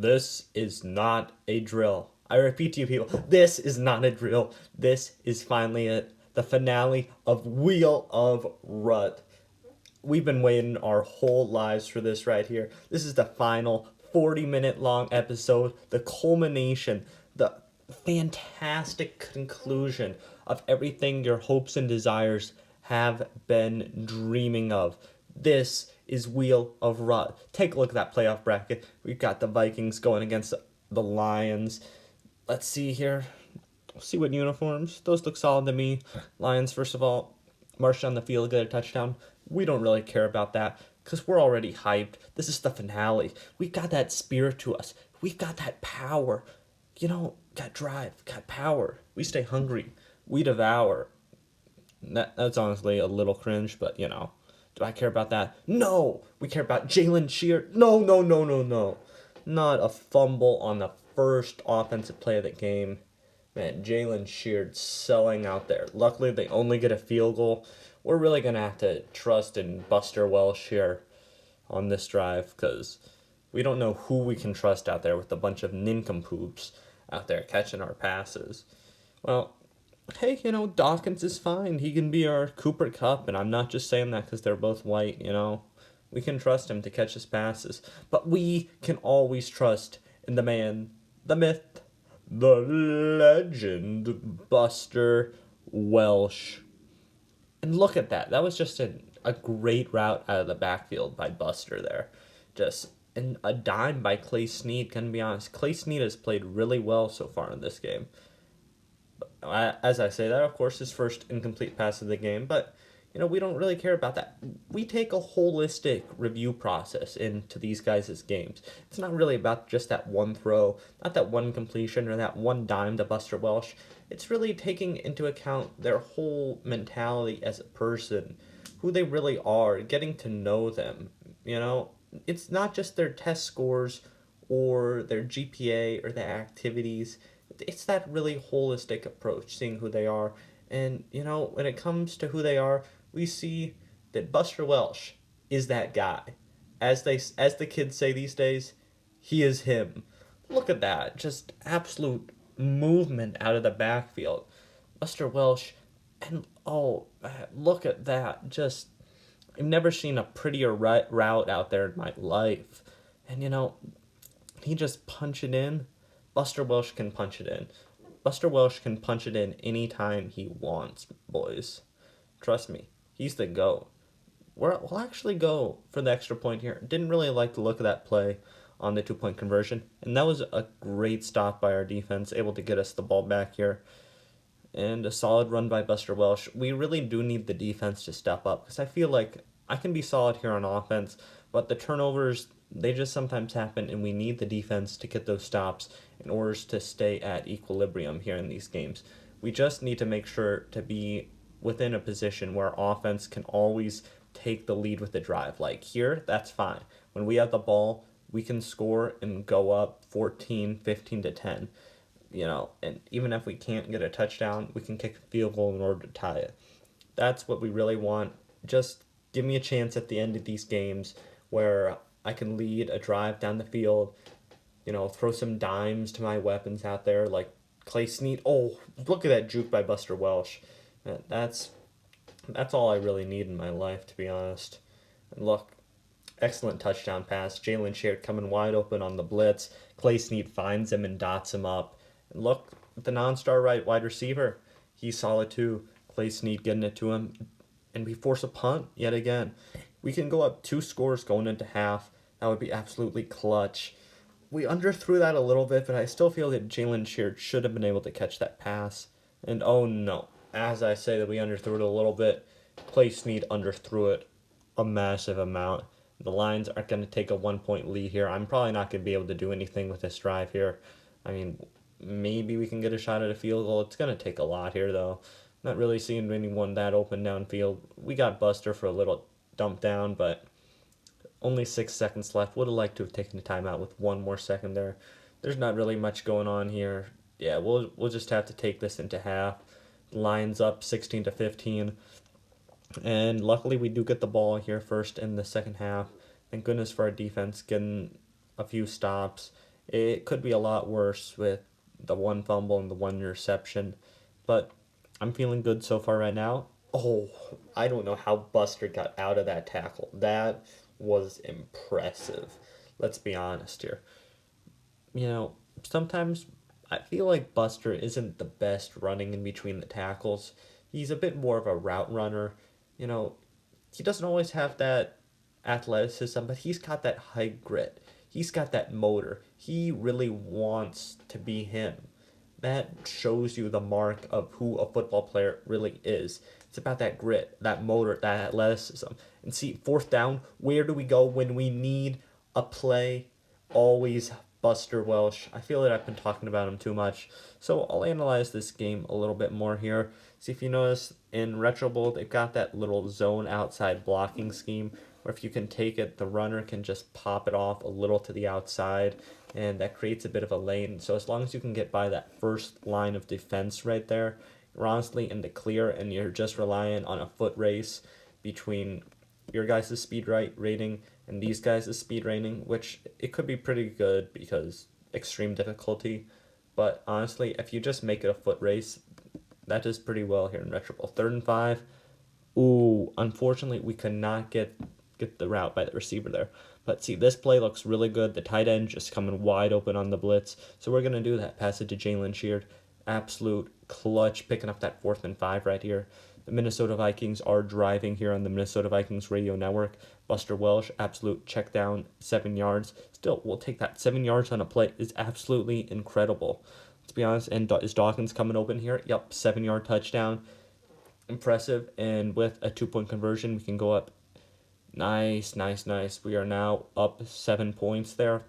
This is not a drill. I repeat to you people, this is not a drill. This is finally it. The finale of Wheel of RUT. We've been waiting our whole lives for this right here. This is the final 40-minute long episode, the culmination, the fantastic conclusion of everything your hopes and desires have been dreaming of. This is Wheel of RUT. Take a look at that playoff bracket. We've got the Vikings going against the Lions. Let's see here. See what uniforms. Those look solid to me. Lions, first of all, march down the field, get a touchdown. We don't really care about that because we're already hyped. This is the finale. We've got that spirit to us. We've got that power. Got drive, got power. We stay hungry. We devour. That's honestly a little cringe, but do I care about that? No! We care about Jalen Sheard. No, no, no, no, no. Not a fumble on the first offensive play of the game. Man, Jalen Sheard selling out there. Luckily, they only get a field goal. We're really going to have to trust in Buster Welsh here on this drive because we don't know who we can trust out there with a bunch of nincompoops out there catching our passes. Well, hey, Dawkins is fine. He can be our Cooper Kupp, and I'm not just saying that because they're both white, We can trust him to catch his passes. But we can always trust in the man, the myth, the legend, Buster Welsh. And look at that. That was just a great route out of the backfield by Buster there. And a dime by Clay Snead, can be honest. Clay Snead has played really well so far in this game. As I say that, of course, his first incomplete pass of the game, but we don't really care about that. We take a holistic review process into these guys' games. It's not really about just that one throw, not that one completion or that one dime to Buster Welsh. It's really taking into account their whole mentality as a person, who they really are, getting to know them. It's not just their test scores or their GPA or their activities. It's that really holistic approach, seeing who they are. And, when it comes to who they are, we see that Buster Welsh is that guy. As the kids say these days, he is him. Look at that. Just absolute movement out of the backfield. Buster Welsh, and look at that. I've never seen a prettier route out there in my life. And, he just punch it in. Buster Welsh can punch it in. Buster Welsh can punch it in anytime he wants, boys. Trust me, he's the GOAT. We'll actually go for the extra point here. Didn't really like the look of that play on the 2-point conversion. And that was a great stop by our defense, able to get us the ball back here. And a solid run by Buster Welsh. We really do need the defense to step up because I feel like I can be solid here on offense, but the turnovers, they just sometimes happen, and we need the defense to get those stops in order to stay at equilibrium here in these games. We just need to make sure to be within a position where offense can always take the lead with the drive. Like here, that's fine. When we have the ball, we can score and go up 14, 15 to 10. And even if we can't get a touchdown, we can kick a field goal in order to tie it. That's what we really want. Just give me a chance at the end of these games where I can lead a drive down the field, throw some dimes to my weapons out there like Clay Snead. Oh, look at that juke by Buster Welsh. That's all I really need in my life, to be honest. And look, excellent touchdown pass. Jalen Sheard coming wide open on the blitz. Clay Snead finds him and dots him up. And look, the non-star right wide receiver. He's solid too. Clay Snead getting it to him. And we force a punt yet again. We can go up 2 scores going into half. That would be absolutely clutch. We underthrew that a little bit, but I still feel that Jalen Sheard should have been able to catch that pass. And oh no, as I say that we underthrew it a little bit, Clay Snead underthrew it a massive amount. The Lions aren't going to take a 1-point lead here. I'm probably not going to be able to do anything with this drive here. I mean, maybe we can get a shot at a field goal. It's going to take a lot here, though. Not really seeing anyone that open downfield. We got Buster for a little dump down, but only 6 seconds left. Would have liked to have taken the timeout with 1 more second there. There's not really much going on here. Yeah, we'll just have to take this into half. Lions up 16-15. And luckily we do get the ball here first in the second half. Thank goodness for our defense getting a few stops It could be a lot worse with the one fumble and the one interception, but I'm feeling good so far right now. Oh, I don't know how Buster got out of that tackle. That was impressive. Let's be honest here. You know, sometimes I feel like Buster isn't the best running in between the tackles. He's a bit more of a route runner. You know, he doesn't always have that athleticism, but he's got that high grit. He's got that motor. He really wants to be him. That shows you the mark of who a football player really is. It's about that grit, that motor, that athleticism. And see, fourth down, where do we go when we need a play? Always Buster Welsh. I feel that I've been talking about him too much. So I'll analyze this game a little bit more here. See if you notice in Retro Bowl, they've got that little zone outside blocking scheme where if you can take it, the runner can just pop it off a little to the outside, and that creates a bit of a lane. So as long as you can get by that first line of defense right there, you're honestly in the clear, and you're just relying on a foot race between your guys' speed rating and these guys' speed rating, which it could be pretty good because extreme difficulty. But honestly, if you just make it a foot race, that does pretty well here in Retro Bowl. 3rd and 5. Ooh, unfortunately, we could not get the route by the receiver there. But see, this play looks really good. The tight end just coming wide open on the blitz. So we're going to do that. Pass it to Jalen Sheard. Absolute clutch, picking up that 4th and 5 right here. The Minnesota Vikings are driving here on the Minnesota Vikings radio network. Buster Welsh, absolute check down, 7 yards. Still, we'll take that. 7 yards on a play is absolutely incredible. Let's be honest. And is Dawkins coming open here? Yep, 7-yard touchdown. Impressive. And with a 2-point conversion, we can go up. Nice, nice, nice. We are now up 7 points there.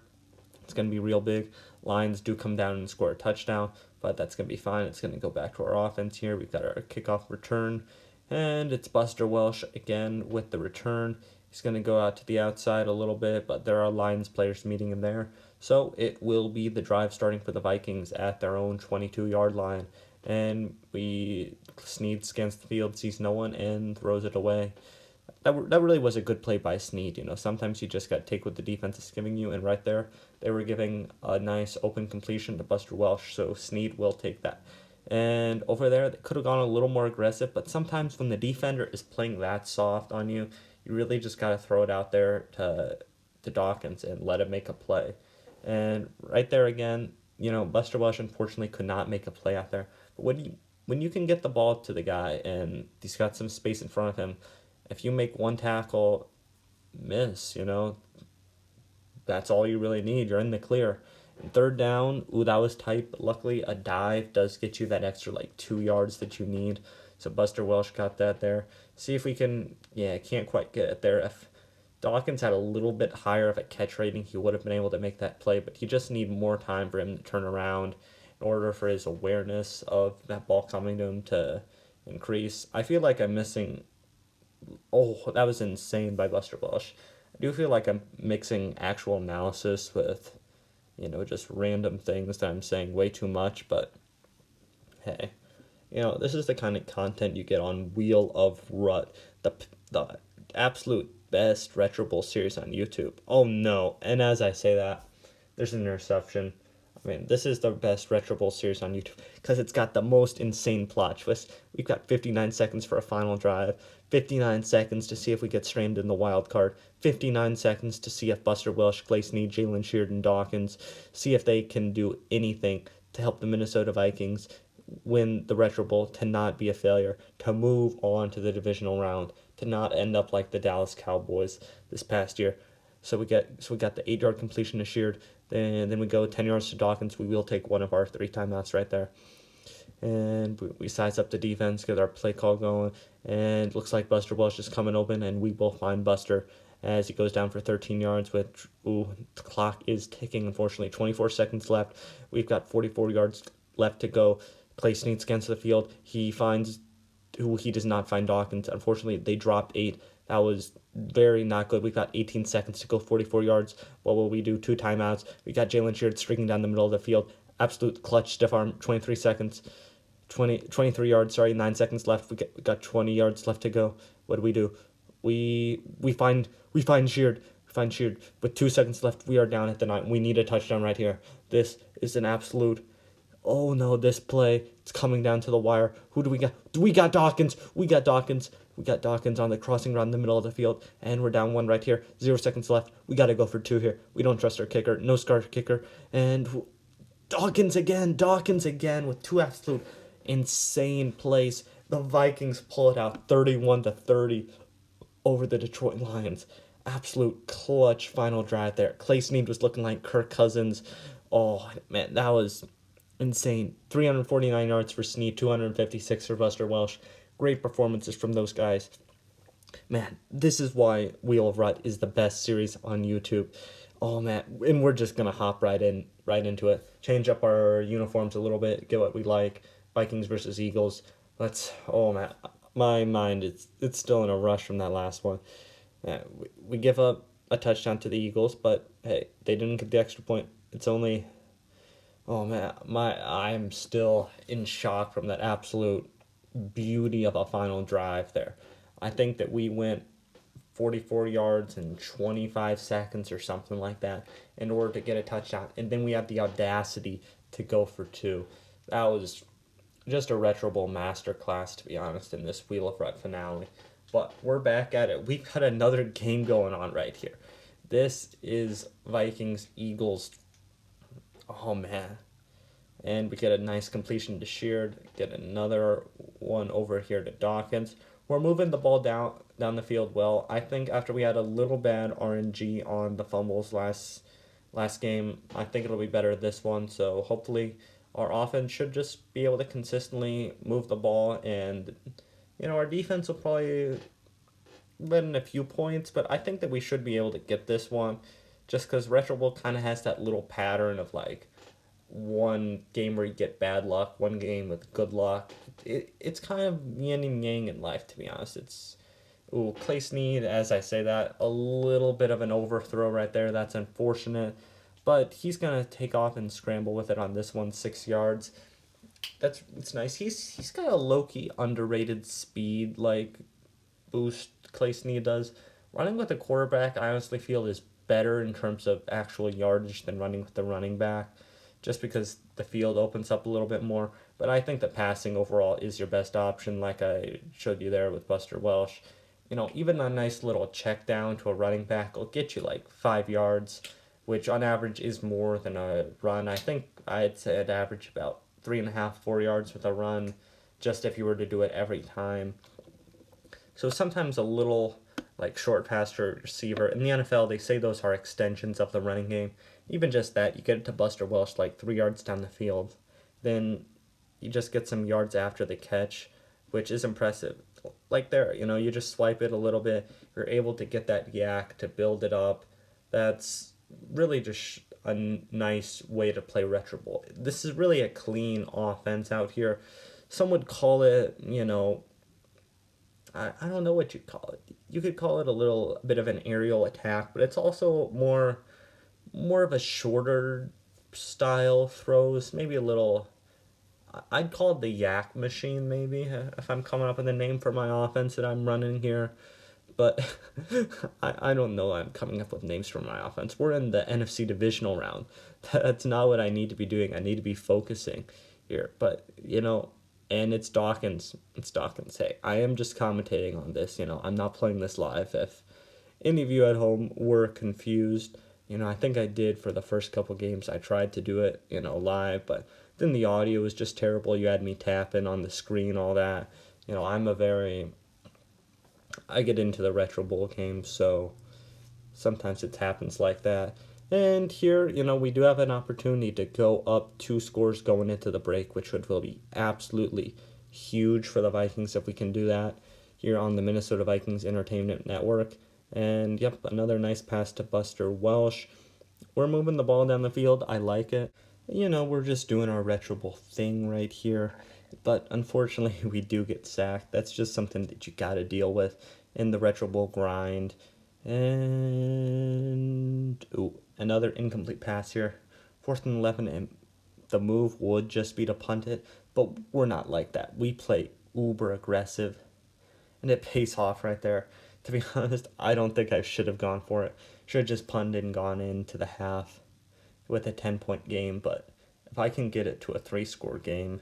It's going to be real big. Lions do come down and score a touchdown, but that's going to be fine. It's going to go back to our offense here. We've got our kickoff return, and it's Buster Welsh again with the return. He's going to go out to the outside a little bit, but there are Lions players meeting him there. So it will be the drive starting for the Vikings at their own 22-yard line. And Snead scans the field, sees no one, and throws it away. That really was a good play by Snead. Sometimes you just got to take what the defense is giving you, and right there, they were giving a nice open completion to Buster Welsh, so Snead will take that. And over there, they could have gone a little more aggressive, but sometimes when the defender is playing that soft on you, you really just got to throw it out there to Dawkins and let him make a play. And right there again, Buster Welsh unfortunately could not make a play out there. But when you can get the ball to the guy and he's got some space in front of him, if you make one tackle miss, that's all you really need. You're in the clear. And 3rd down, ooh, that was tight, but luckily a dive does get you that extra 2 yards that you need. So Buster Welsh got that there. See if we can, can't quite get it there. If Dawkins had a little bit higher of a catch rating, he would have been able to make that play, but you just need more time for him to turn around in order for his awareness of that ball coming to him to increase. I feel like I'm missing. Oh, that was insane by Buster Welsh. I do feel like I'm mixing actual analysis with, just random things that I'm saying way too much, but hey, this is the kind of content you get on Wheel of Rut, the absolute best Retro Bowl series on YouTube. Oh no, and as I say that, there's an interception. I mean, this is the best Retro Bowl series on YouTube because it's got the most insane plot twist. We've got 59 seconds for a final drive, 59 seconds to see if we get stranded in the wild card, 59 seconds to see if Buster Welsh, Clay Snead, Jalen Sheard, and Dawkins see if they can do anything to help the Minnesota Vikings win the Retro Bowl, to not be a failure, to move on to the divisional round, to not end up like the Dallas Cowboys this past year. So we got the 8-yard completion to Sheard. Then we go 10 yards to Dawkins. We will take one of our 3 timeouts right there. And we size up the defense, get our play call going. And it looks like Buster Welsh is coming open, and we will find Buster as he goes down for 13 yards. The clock is ticking, unfortunately. 24 seconds left. We've got 44 yards left to go. Clay Snead scans the field. He does not find Dawkins. Unfortunately, they dropped 8. That was very not good. We've got 18 seconds to go, 44 yards. What will we do? 2 timeouts. We got Jalen Sheard streaking down the middle of the field. Absolute clutch, stiff arm, 23 seconds. 23 yards, 9 seconds left. We got 20 yards left to go. What do? We find Sheard. Find Sheard with 2 seconds left. We are down at the 9. We need a touchdown right here. This is an absolute. Oh no, this play. It's coming down to the wire. Who do we got? We got Dawkins. We got Dawkins. We got Dawkins on the crossing route in the middle of the field. And we're down 1 right here. 0 seconds left. We got to go for 2 here. We don't trust our kicker. No scar kicker. And Dawkins again with 2 absolute insane plays. The Vikings pull it out 31-30 over the Detroit Lions. Absolute clutch final drive there. Clay Snead was looking like Kirk Cousins. Oh, man, that was insane. 349 yards for Snead, 256 for Buster Welsh. Great performances from those guys. Man, this is why Wheel of Rut is the best series on YouTube. Oh man, and we're just gonna hop right into it. Change up our uniforms a little bit, get what we like. Vikings versus Eagles. Oh man, my mind it's still in a rush from that last one. We give up a touchdown to the Eagles, but hey, they didn't get the extra point. It's only, oh man, I'm still in shock from that absolute beauty of a final drive there. I think that we went 44 yards in 25 seconds or something like that in order to get a touchdown. And then we had the audacity to go for 2. That was just a Retro Bowl masterclass, to be honest, in this Wheel of Rut finale. But we're back at it. We've got another game going on right here. This is Vikings-Eagles. Oh, man. And we get a nice completion to Sheard. Get another one over here to Dawkins. We're moving the ball down the field well. I think after we had a little bad RNG on the fumbles last game, I think it'll be better this one. So hopefully our offense should just be able to consistently move the ball, and our defense will probably win a few points, but I think that we should be able to get this one just because Retro Bowl kind of has that little pattern of like one game where you get bad luck, one game with good luck. It's kind of yin and yang in life, to be honest. Clay Snead, as I say that, a little bit of an overthrow right there. That's unfortunate. But he's going to take off and scramble with it on this one, 6 yards. It's nice. He's got a low-key underrated speed, like, boost Clay Snead does. Running with a quarterback, I honestly feel, is better in terms of actual yardage than running with the running back, just because the field opens up a little bit more. But I think that passing overall is your best option, like I showed you there with Buster Welsh. Even a nice little check down to a running back will get you like 5 yards, which on average is more than a run. I think I'd say I'd average about 3.5, 4 yards with a run, just if you were to do it every time. So sometimes a little like short pass to receiver. In the NFL, they say those are extensions of the running game. Even just that, you get it to Buster Welsh like 3 yards down the field. Then you just get some yards after the catch, which is impressive. Like there, you just swipe it a little bit. You're able to get that yak to build it up. That's really just a nice way to play Retro Bowl. This is really a clean offense out here. Some would call it, I don't know what you'd call it. You could call it a little bit of an aerial attack, but it's also more of a shorter style throws, maybe a little. I'd call it the yak machine, maybe, if I'm coming up with a name for my offense that I'm running here. But I don't know. I'm coming up with names for my offense. We're in the NFC divisional round. That's not what I need to be doing. I need to be focusing here. But, and it's Dawkins. It's Dawkins. Hey, I am just commentating on this. I'm not playing this live. If any of you at home were confused, I think I did for the first couple games. I tried to do it, live, but then the audio was just terrible. You had me tapping on the screen, all that. I get into the Retro Bowl games, so sometimes it happens like that. And here, we do have an opportunity to go up 2 scores going into the break, which will be absolutely huge for the Vikings if we can do that here on the Minnesota Vikings Entertainment Network. And, yep, another nice pass to Buster Welsh. We're moving the ball down the field. I like it. We're just doing our Retro Bowl thing right here. But unfortunately, we do get sacked. That's just something that you got to deal with in the Retro Bowl grind. And another incomplete pass here. 4th and 11, and the move would just be to punt it. But we're not like that. We play uber aggressive, and it pays off right there. To be honest, I don't think I should have gone for it. Should have just punted and gone into the half with a 10-point game, but if I can get it to a 3-score game,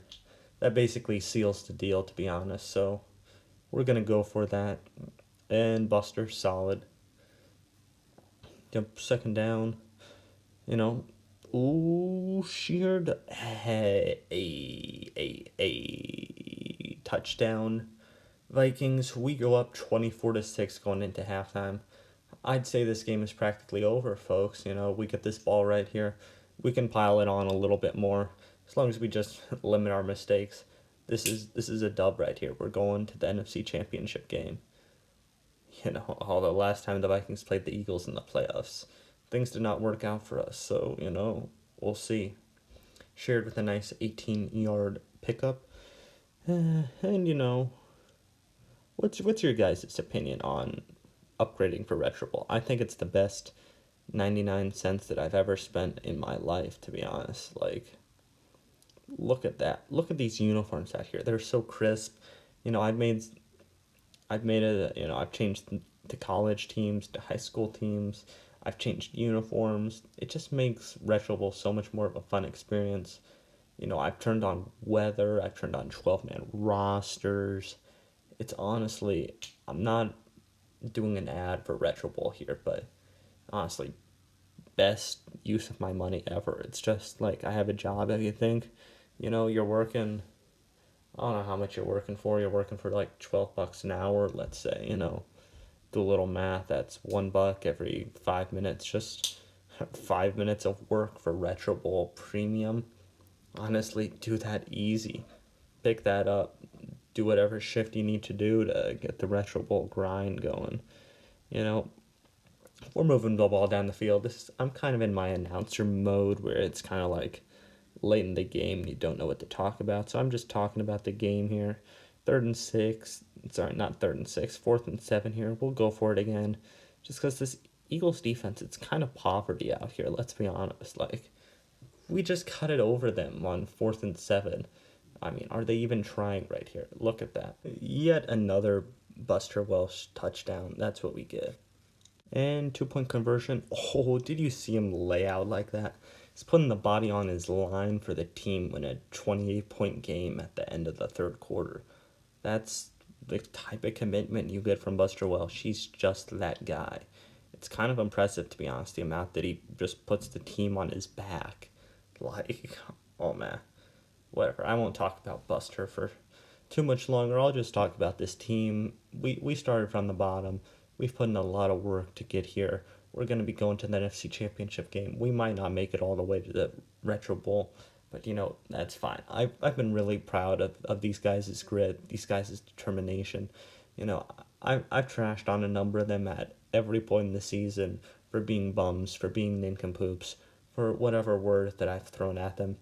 that basically seals the deal, to be honest. So we're going to go for that. And Buster, solid. Yep, second down. You know, ooh, sheared. Hey, a touchdown. Vikings, we go up 24-6 going into halftime. I'd say this game is practically over, folks. We get this ball right here. We can pile it on a little bit more as long as we just limit our mistakes. This is a dub right here. We're going to the NFC Championship game. Although last time the Vikings played the Eagles in the playoffs, things did not work out for us. So, we'll see. Shared with a nice 18-yard pickup. And, what's your guys' opinion on upgrading for Retro Ball? I think it's the best 99 cents that I've ever spent in my life, to be honest. Like, look at that. Look at these uniforms out here. They're so crisp. I've changed to college teams, to high school teams. I've changed uniforms. It just makes Retro Bowl so much more of a fun experience. I've turned on weather. I've turned on 12-man rosters. It's honestly, I'm not doing an ad for Retro Bowl here, but honestly, best use of my money ever. It's just like I have a job. If you think, you're working, I don't know how much you're working for. You're working for like $12 an hour, let's say. Do a little math. That's $1 every 5 minutes. Just 5 minutes of work for Retro Bowl Premium. Honestly, do that easy. Pick that up. Do whatever shift you need to do to get the Retro Bowl grind going. We're moving the ball down the field. I'm kind of in my announcer mode where it's kind of like late in the game and you don't know what to talk about. So I'm just talking about the game here. 3rd and 6. Sorry, not 3rd and 6. 4th and 7 here. We'll go for it again. Just because this Eagles defense, it's kind of poverty out here. Let's be honest. Like, we just cut it over them on 4th and 7. I mean, are they even trying right here? Look at that. Yet another Buster Welsh touchdown. That's what we get. And 2-point conversion. Oh, did you see him lay out like that? He's putting the body on his line for the team in a 28-point game at the end of the 3rd quarter. That's the type of commitment you get from Buster Welsh. He's just that guy. It's kind of impressive, to be honest, the amount that he just puts the team on his back. Like, oh man. Whatever. I won't talk about Buster for too much longer. I'll just talk about this team. We started from the bottom. We've put in a lot of work to get here. We're going to be going to the NFC Championship game. We might not make it all the way to the Retro Bowl, but that's fine. I've been really proud of these guys' grit, these guys' determination. I've trashed on a number of them at every point in the season for being bums, for being nincompoops, for whatever word that I've thrown at them.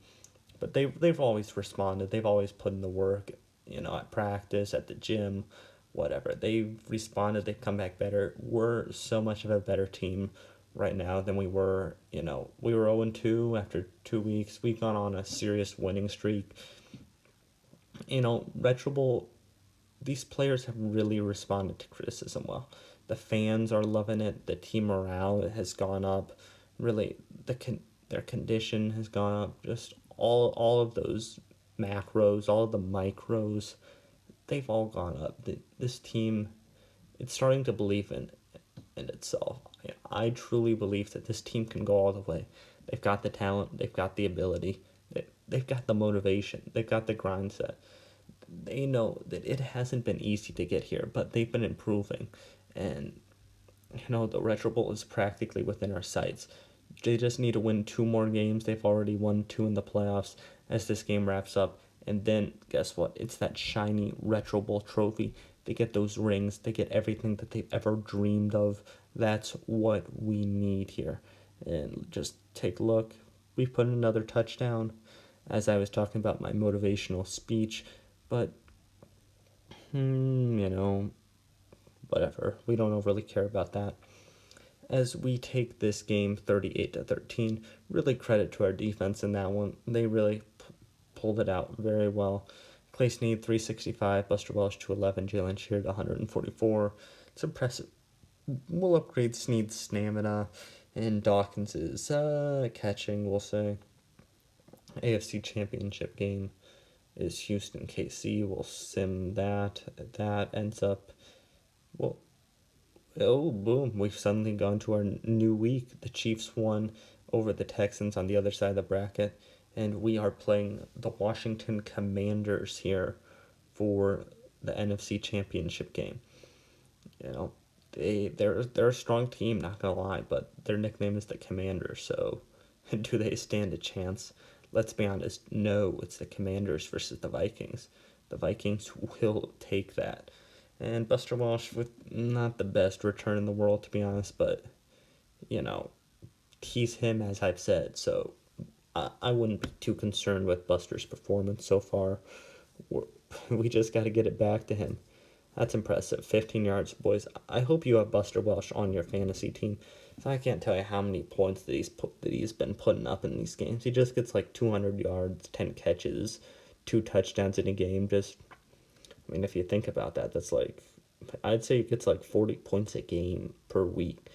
But they've always responded. They've always put in the work, at practice, at the gym, whatever. They've responded. They've come back better. We're so much of a better team right now than we were. We were 0-2 after 2 weeks. We've gone on a serious winning streak. Retro Bowl, these players have really responded to criticism well. The fans are loving it. The team morale has gone up. Really, their condition has gone up. Just all of those macros, all of the micros, they've all gone up. This team, it's starting to believe in itself. I truly believe that this team can go all the way. They've got the talent, they've got the ability, they've got the motivation, they've got the grind set. They know that it hasn't been easy to get here, but they've been improving. And, the Retro Bowl is practically within our sights. They just need to win 2 more games. They've already won 2 in the playoffs as this game wraps up. And then, guess what? It's that shiny Retro Bowl trophy. They get those rings. They get everything that they've ever dreamed of. That's what we need here. And just take a look. We've put in another touchdown, as I was talking about my motivational speech. But, whatever. We don't overly care about that. As we take this game 38-13, really credit to our defense in that one. They really pulled it out very well. Clay Snead 365, Buster Welsh 211, Jalen Sheard 144. It's impressive. We'll upgrade Snead's stamina, and Dawkins is catching, we'll say. AFC Championship game is Houston KC. We'll sim that. That ends up, well, oh, boom. We've suddenly gone to our new week. The Chiefs won over the Texans on the other side of the bracket, and we are playing the Washington Commanders here for the NFC Championship game. You know, they're a strong team, not gonna lie, but their nickname is the Commanders. So, do they stand a chance? Let's be honest. No, it's the Commanders versus the Vikings. The Vikings will take that. And Buster Walsh with not the best return in the world, to be honest, but you know, he's him, as I've said. So I wouldn't be too concerned with Buster's performance so far. We just got to get it back to him. That's impressive. 15 yards, boys. I hope you have Buster Welsh on your fantasy team. So I can't tell you how many points that he's been putting up in these games. He just gets like 200 yards, 10 catches, 2 touchdowns in a game. Just, I mean, if you think about that, that's like, I'd say he gets like 40 points a game per week.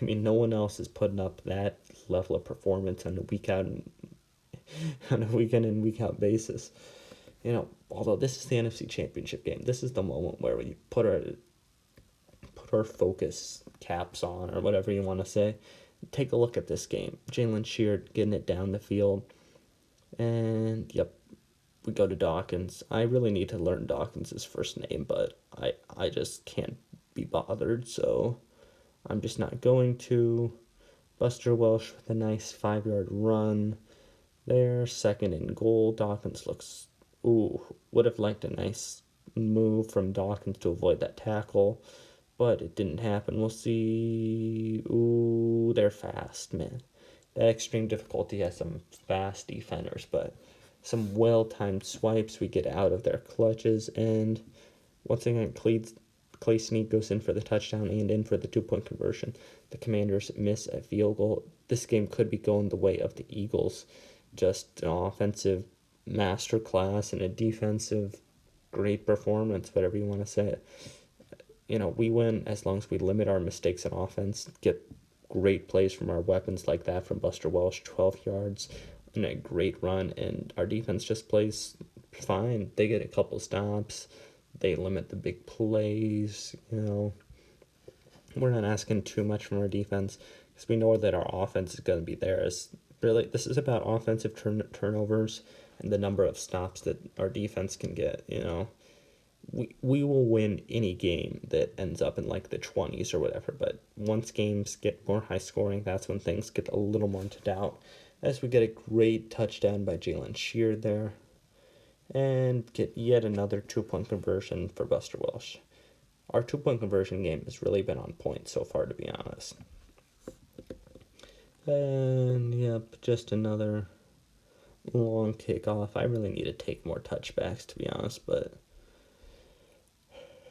I mean, no one else is putting up that level of performance on a week out on a week in and week out basis. You know, although this is the NFC Championship game, this is the moment where we put our focus caps on, or whatever you want to say. Take a look at this game. Jalen Sheard getting it down the field. And, yep, we go to Dawkins. I really need to learn Dawkins' first name, but I just can't be bothered, so I'm just not going to. Buster Welsh with a nice 5-yard run there. 2nd and goal. Dawkins looks, would have liked a nice move from Dawkins to avoid that tackle, but it didn't happen. We'll see. They're fast, man. That extreme difficulty has some fast defenders, but some well-timed swipes. We get out of their clutches, and once again, Clay Snead goes in for the touchdown and in for the 2-point conversion. The Commanders miss a field goal. This game could be going the way of the Eagles. Just an offensive masterclass and a defensive great performance, whatever you want to say. You know, we win as long as we limit our mistakes in offense, get great plays from our weapons like that from Buster Welsh, 12 yards, and a great run, and our defense just plays fine. They get a couple stops. They limit the big plays, you know. We're not asking too much from our defense because we know that our offense is going to be there. This is about offensive turnovers and the number of stops that our defense can get, you know. We will win any game that ends up in like the 20s or whatever, but once games get more high scoring, that's when things get a little more into doubt. As we get a great touchdown by Jalen Sheard there, and get yet another 2-point conversion for Buster Welsh. Our 2-point conversion game has really been on point so far, to be honest. And, yep, just another long kickoff. I really need to take more touchbacks, to be honest, but,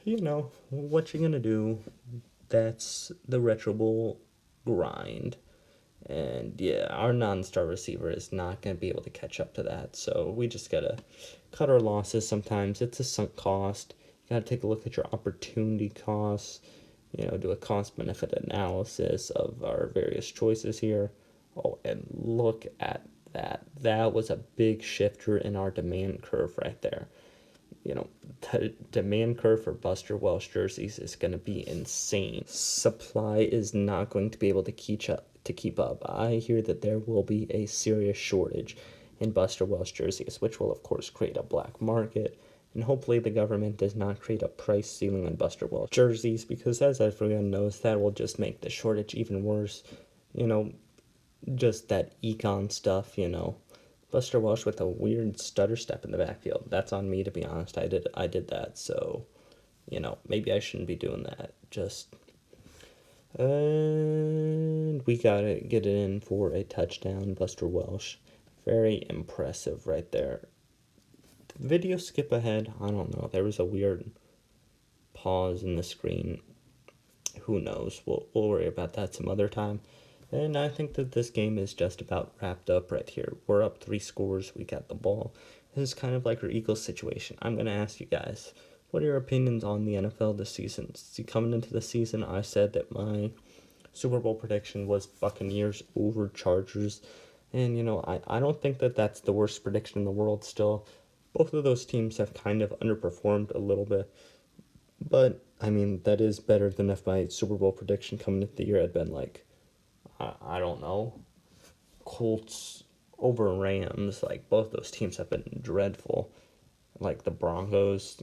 you know, what you gonna do? That's the Retro Bowl grind. And yeah, our non-star receiver is not going to be able to catch up to that. So we just got to cut our losses sometimes. It's a sunk cost. You got to take a look at your opportunity costs. You know, do a cost-benefit analysis of our various choices here. Oh, and look at that. That was a big shifter in our demand curve right there. You know, the demand curve for Buster Welsh jerseys is going to be insane. Supply is not going to be able to keep up. I hear that there will be a serious shortage in Buster Welsh jerseys, which will of course create a black market, and hopefully the government does not create a price ceiling on Buster Welsh jerseys, because as everyone knows, that will just make the shortage even worse. You know, just that econ stuff, you know. Buster Welsh with a weird stutter step in the backfield. That's on me, to be honest. I did that, so, you know, maybe I shouldn't be doing that. And we got to get it in for a touchdown, Buster Welsh. Very impressive right there. Did the video skip ahead? I don't know. There was a weird pause in the screen. Who knows? We'll worry about that some other time. And I think that this game is just about wrapped up right here. We're up 3 scores. We got the ball. This is kind of like our Eagles situation. I'm going to ask you guys, what are your opinions on the NFL this season? See, coming into the season, I said that my Super Bowl prediction was Buccaneers over Chargers. And, I don't think that that's the worst prediction in the world still. Both of those teams have kind of underperformed a little bit. But, that is better than if my Super Bowl prediction coming into the year had been like, I don't know, Colts over Rams. Like, both those teams have been dreadful. Like the Broncos,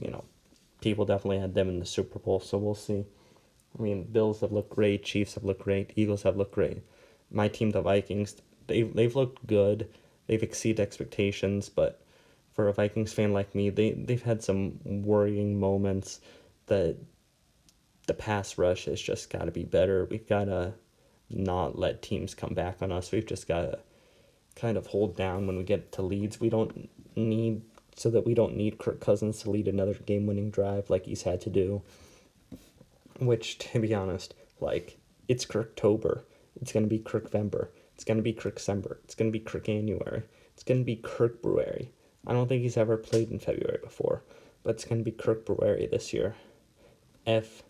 people definitely had them in the Super Bowl, so we'll see. Bills have looked great, Chiefs have looked great, Eagles have looked great. My team, the Vikings, they've looked good. They've exceeded expectations, but for a Vikings fan like me, they've had some worrying moments. That the pass rush has just got to be better. We've got to not let teams come back on us. We've just got to kind of hold down when we get to leads. We don't need Kirk Cousins to lead another game-winning drive like he's had to do. Which, to be honest, it's Kirktober. It's going to be Kirkvember. It's going to be Kirkcember. It's going to be Kirkanuary. It's going to be Kirkbruary. I don't think he's ever played in February before, but it's going to be Kirkbruary this year. If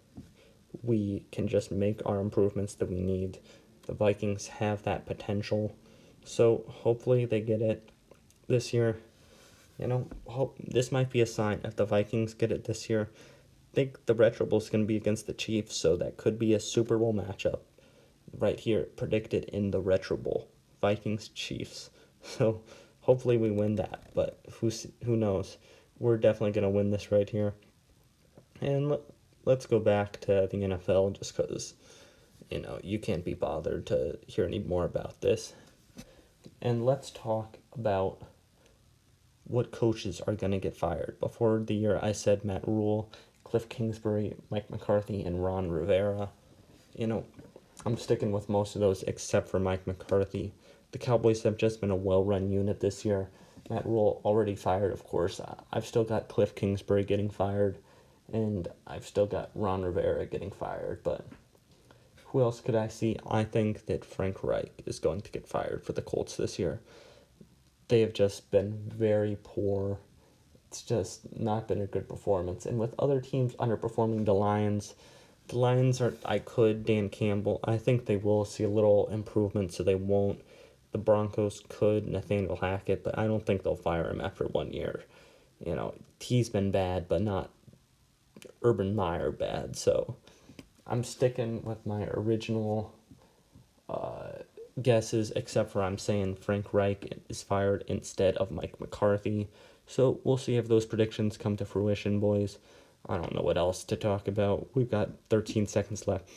we can just make our improvements that we need, the Vikings have that potential. So hopefully they get it this year. This might be a sign. If the Vikings get it this year, I think the Retro Bowl is going to be against the Chiefs, so that could be a Super Bowl matchup right here, predicted in the Retro Bowl. Vikings-Chiefs. So hopefully we win that, but who knows? We're definitely going to win this right here. And let's go back to the NFL just because, you can't be bothered to hear any more about this. And let's talk about what coaches are going to get fired. Before the year, I said Matt Rule, Cliff Kingsbury, Mike McCarthy, and Ron Rivera. I'm sticking with most of those except for Mike McCarthy. The Cowboys have just been a well-run unit this year. Matt Rule already fired, of course. I've still got Cliff Kingsbury getting fired, and I've still got Ron Rivera getting fired, but who else could I see? I think that Frank Reich is going to get fired for the Colts this year. They have just been very poor. It's just not been a good performance. And with other teams underperforming, the Lions are, Dan Campbell. I think they will see a little improvement, so they won't. The Broncos could, Nathaniel Hackett, but I don't think they'll fire him after 1 year. He's been bad, but not Urban Meyer bad. So I'm sticking with my original guesses, except for I'm saying Frank Reich is fired instead of Mike McCarthy. So we'll see if those predictions come to fruition, boys. I don't know what else to talk about. We've got 13 seconds left.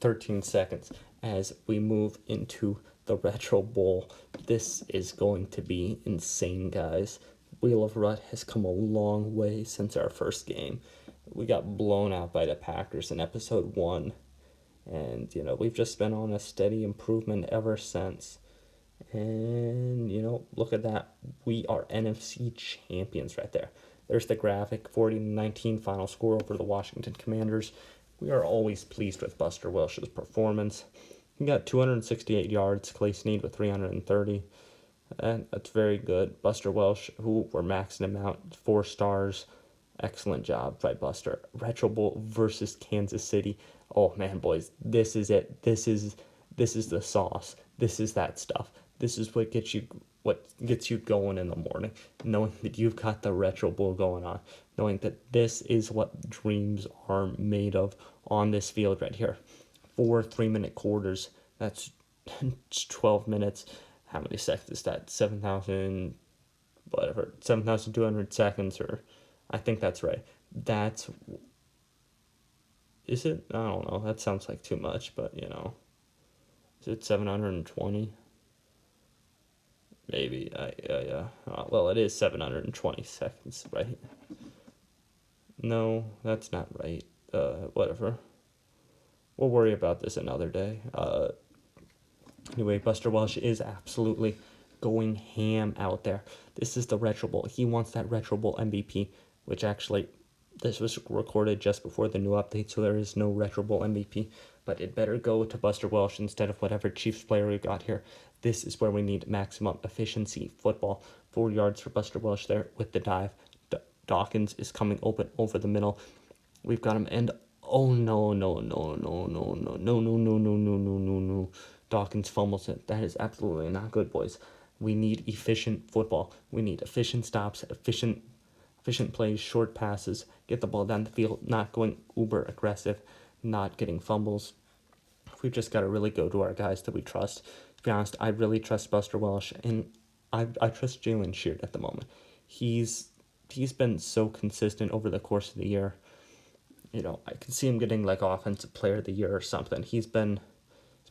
13 seconds as we move into the Retro Bowl. This is going to be insane, guys. Wheel of Rut has come a long way since our first game. We got blown out by the Packers in episode 1. And, we've just been on a steady improvement ever since. And, look at that. We are NFC champions right there. There's the graphic, 40-19 final score over the Washington Commanders. We are always pleased with Buster Welsh's performance. He got 268 yards, Clay Snead with 330. And that's very good. Buster Welsh, who we're maxing him out, 4 stars. Excellent job by Buster. Retro Bowl versus Kansas City. Oh man, boys, this is it. This is the sauce. This is that stuff. This is what gets you going in the morning, knowing that you've got the Retro Bowl going on, knowing that this is what dreams are made of on this field right here. 4 3-minute quarters. That's 12 minutes. How many seconds is that? 7,200 seconds, or I think that's right. Is it? I don't know. That sounds like too much, but is it 720? Maybe. Yeah. Well, it is 720 seconds, right? No, that's not right. Whatever. We'll worry about this another day. Anyway, Buster Welsh is absolutely going ham out there. This is the Retro Bowl. He wants that Retro Bowl MVP, which actually, this was recorded just before the new update, so there is no Retro Bowl MVP. But it better go to Buster Welsh instead of whatever Chiefs player we got here. This is where we need maximum efficiency football. 4 yards for Buster Welsh there with the dive. Dawkins is coming open over the middle. We've got him, and oh no, no, no, no, no, no, no, no, no, no, no, no, no, no. Dawkins fumbles it. That is absolutely not good, boys. We need efficient football. We need efficient stops, efficient plays, short passes, get the ball down the field, not going uber aggressive, not getting fumbles. We've just got to really go to our guys that we trust. To be honest, I really trust Buster Welsh, and I trust Jalen Sheard at the moment. He's been so consistent over the course of the year. I can see him getting like offensive player of the year or something. He's been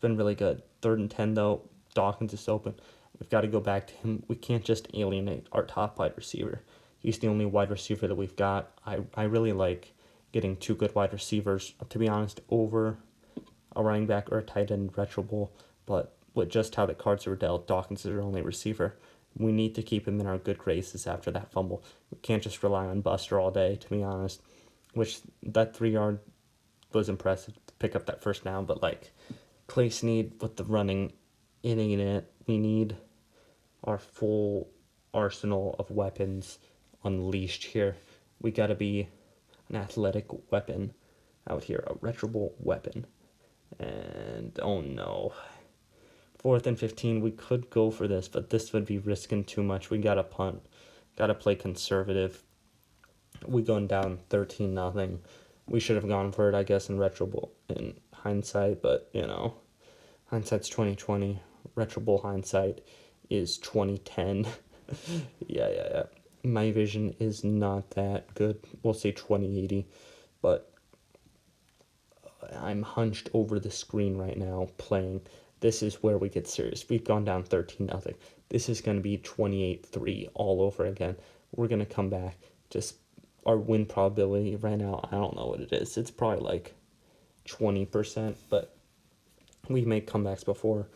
really good. 3rd and 10 though, Dawkins is open. We've got to go back to him. We can't just alienate our top wide receiver. He's the only wide receiver that we've got. I really like getting 2 good wide receivers, to be honest, over a running back or a tight end retro bowl. But with just how the cards were dealt, Dawkins is our only receiver. We need to keep him in our good graces after that fumble. We can't just rely on Buster all day, to be honest. Which that 3-yard was impressive to pick up that first down, but like Clay Snead with the running, it ain't it. We need our full arsenal of weapons unleashed here. We got to be an athletic weapon out here, a retribuable weapon. And oh no. 4th and 15, we could go for this, but this would be risking too much. We got to punt. Got to play conservative. We going down 13-0. We should have gone for it, I guess, in hindsight, but hindsight's 2020. Retro Bowl hindsight is 2010. yeah. My vision is not that good. We'll say 2080, but I'm hunched over the screen right now playing. This is where we get serious. We've gone down 13-0. This is going to be 28-3 all over again. We're going to come back. Just our win probability right now, I don't know what it is. It's probably like 20%, but we made comebacks before.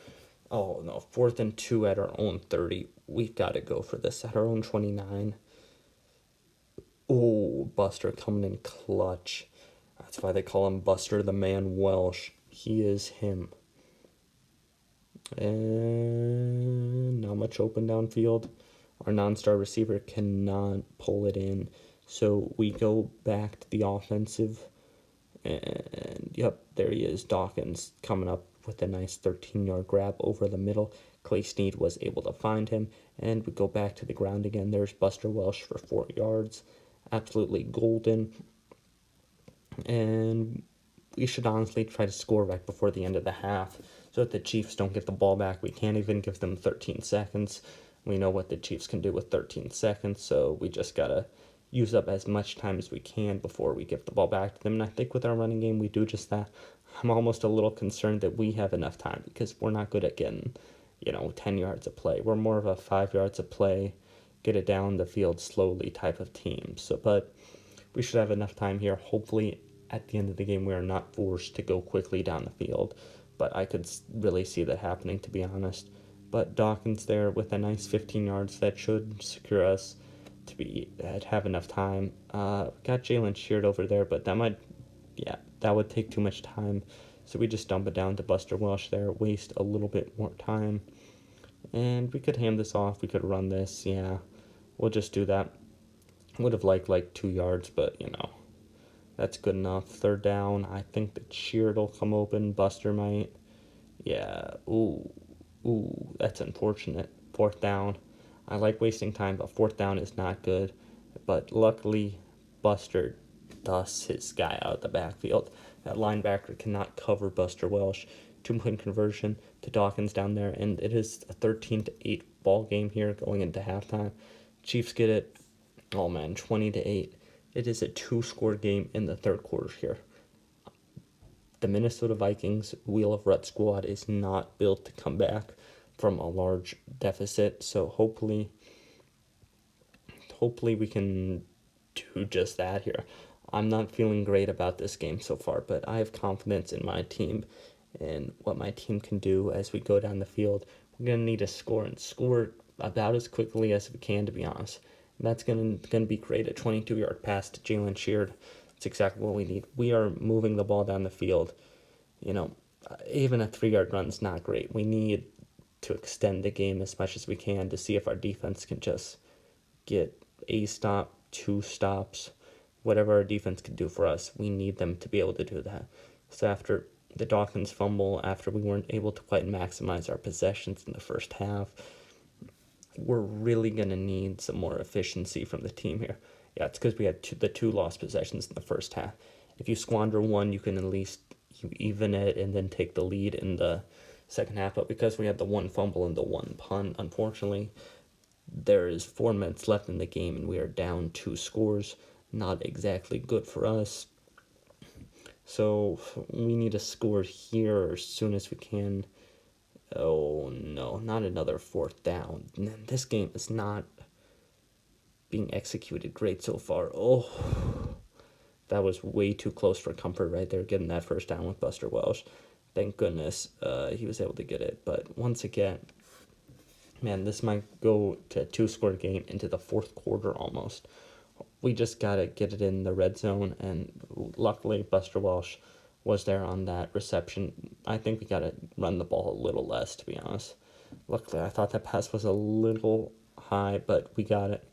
Oh no, 4th and 2 at our own 30. We've got to go for this at our own 29. Oh, Buster coming in clutch. That's why they call him Buster the Man Welsh. He is him. And not much open downfield. Our non-star receiver cannot pull it in. So we go back to the offensive. And yep, there he is. Dawkins coming up with a nice 13-yard grab over the middle. Clay Snead was able to find him. And we go back to the ground again. There's Buster Welsh for 4 yards. Absolutely golden. And we should honestly try to score right before the end of the half so that the Chiefs don't get the ball back. We can't even give them 13 seconds. We know what the Chiefs can do with 13 seconds, so we just got to use up as much time as we can before we give the ball back to them. And I think with our running game, we do just that. I'm almost a little concerned that we have enough time because we're not good at getting, 10 yards of play. We're more of a 5 yards of play, get it down the field slowly type of team. But we should have enough time here. Hopefully, at the end of the game, we are not forced to go quickly down the field. But I could really see that happening, to be honest. But Dawkins there with a nice 15 yards that should secure us to have enough time. Got Jalen Sheard over there, but that would take too much time. So we just dump it down to Buster Welsh there, waste a little bit more time. And we could hand this off. We could run this. Yeah, we'll just do that. Would have liked like 2 yards, but that's good enough. 3rd down. I think that Sheard will come open. Buster might. Yeah. Ooh, that's unfortunate. 4th down. I like wasting time, but 4th down is not good. But luckily, Buster dusts his guy out of the backfield. That linebacker cannot cover Buster Welsh. 2-point conversion to Dawkins down there, and it is a 13-8 ball game here going into halftime. Chiefs get it. Oh man, 20-8. It is a 2-score game in the 3rd quarter here. The Minnesota Vikings Wheel of Rut squad is not built to come back from a large deficit, so hopefully we can do just that here. I'm not feeling great about this game so far, but I have confidence in my team and what my team can do as we go down the field. We're going to need to score about as quickly as we can, to be honest. And that's going to be great. A 22-yard pass to Jalen Sheard. That's exactly what we need. We are moving the ball down the field. Even a 3-yard run is not great. We need to extend the game as much as we can to see if our defense can just get a stop, 2 stops, whatever our defense can do for us, we need them to be able to do that. So after the Dawkins fumble, after we weren't able to quite maximize our possessions in the first half, we're really going to need some more efficiency from the team here. Yeah, it's because we had the 2 lost possessions in the first half. If you squander one, you can at least even it and then take the lead in the second half. But because we had the 1 fumble and the 1 punt, unfortunately, there is 4 minutes left in the game and we are down 2 scores. Not exactly good for us. So we need to score here as soon as we can. Oh no, not another 4th down. This game is not being executed great so far. Oh, that was way too close for comfort right there, getting that 1st down with Buster Welsh. Thank goodness he was able to get it. But once again, man, this might go to a 2-score game into the 4th quarter almost. We just got to get it in the red zone, and luckily Buster Welsh was there on that reception. I think we got to run the ball a little less, to be honest. Luckily, I thought that pass was a little high, but we got it.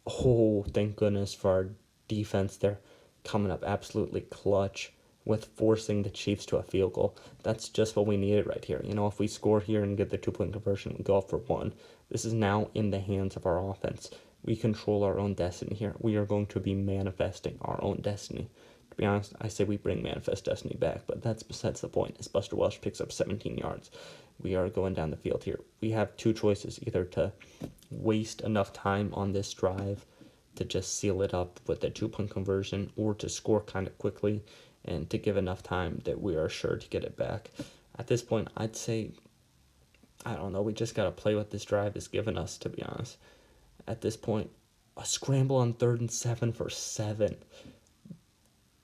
Oh, thank goodness for our defense. They're coming up absolutely clutch with forcing the Chiefs to a field goal. That's just what we needed right here. You know, if we score here and get the 2-point conversion, we go up for 1. This is now in the hands of our offense. We control our own destiny here. We are going to be manifesting our own destiny. To be honest, I say we bring Manifest Destiny back, but that's besides the point. As Buster Welsh picks up 17 yards, we are going down the field here. We have 2 choices, either to waste enough time on this drive to just seal it up with a 2-point conversion, or to score kind of quickly and to give enough time that we are sure to get it back. At this point, I'd say, I don't know, we just got to play what this drive has given us, to be honest. At this point, a scramble on 3rd and 7 for 7.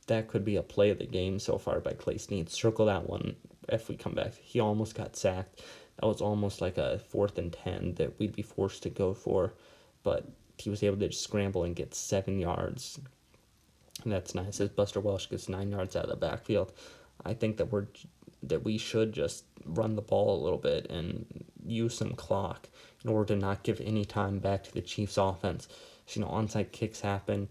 That could be a play of the game so far by Clay Snead. Circle that one if we come back. He almost got sacked. That was almost like a 4th and 10 that we'd be forced to go for. But he was able to just scramble and get 7 yards. And that's nice. As Buster Welsh gets 9 yards out of the backfield, I think that we should just run the ball a little bit and use some clock in order to not give any time back to the Chiefs' offense. So, onside kicks happen.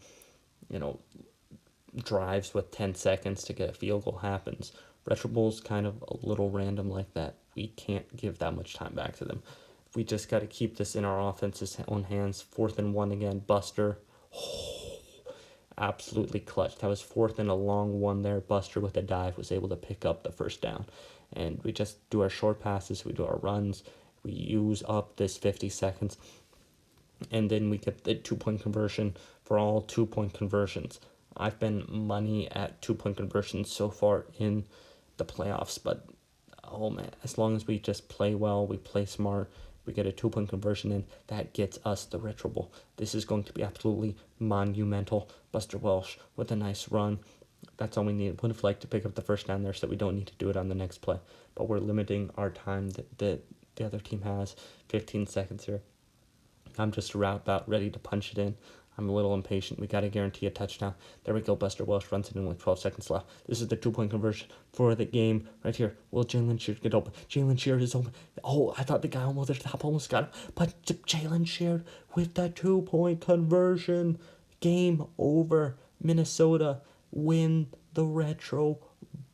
Drives with 10 seconds to get a field goal happens. Retro Bowl's kind of a little random like that. We can't give that much time back to them. We just got to keep this in our offense's own hands. 4th and 1 again. Buster. Oh, absolutely clutch. That was 4th and a long one there. Buster with a dive was able to pick up the 1st down. And we just do our short passes. We do our runs. We use up this 50 seconds. And then we get the 2-point conversion for all 2-point conversions. I've been money at 2-point conversions so far in the playoffs, but oh man, as long as we just play well, we play smart, we get a 2-point conversion in, that gets us the Retro Bowl. This is going to be absolutely monumental. Buster Welsh with a nice run. That's all we need. Would have liked to pick up the 1st down there so that we don't need to do it on the next play, but we're limiting our time that the other team has. 15 seconds here. I'm just about ready to punch it in. I'm a little impatient. We got to guarantee a touchdown. There we go. Buster Welsh runs it in with 12 seconds left. This is the 2-point conversion for the game right here. Will Jalen Sheard get open? Jalen Sheard is open. Oh, I thought the guy almost at the top almost got him. But Jalen Sheard with the 2-point conversion. Game over. Minnesota win the Retro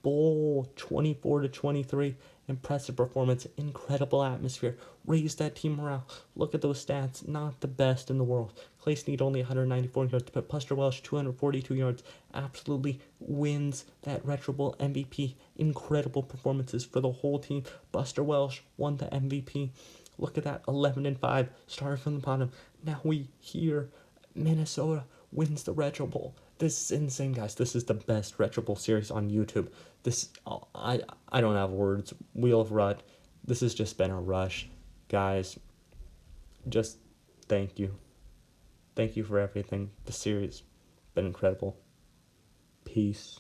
Bowl 24-23. Impressive performance, incredible atmosphere, raise that team morale. Look at those stats, not the best in the world. Clay Snead only 194 yards, but Buster Welsh 242 yards, absolutely wins that Retro Bowl MVP. Incredible performances for the whole team. Buster Welsh won the MVP. Look at that, 11-5, started from the bottom. Now we hear Minnesota wins the Retro Bowl. This is insane, guys. This is the best Retro Bowl series on YouTube. I don't have words. Wheel of Rut. This has just been a rush. Guys, just thank you. Thank you for everything. The series been incredible. Peace.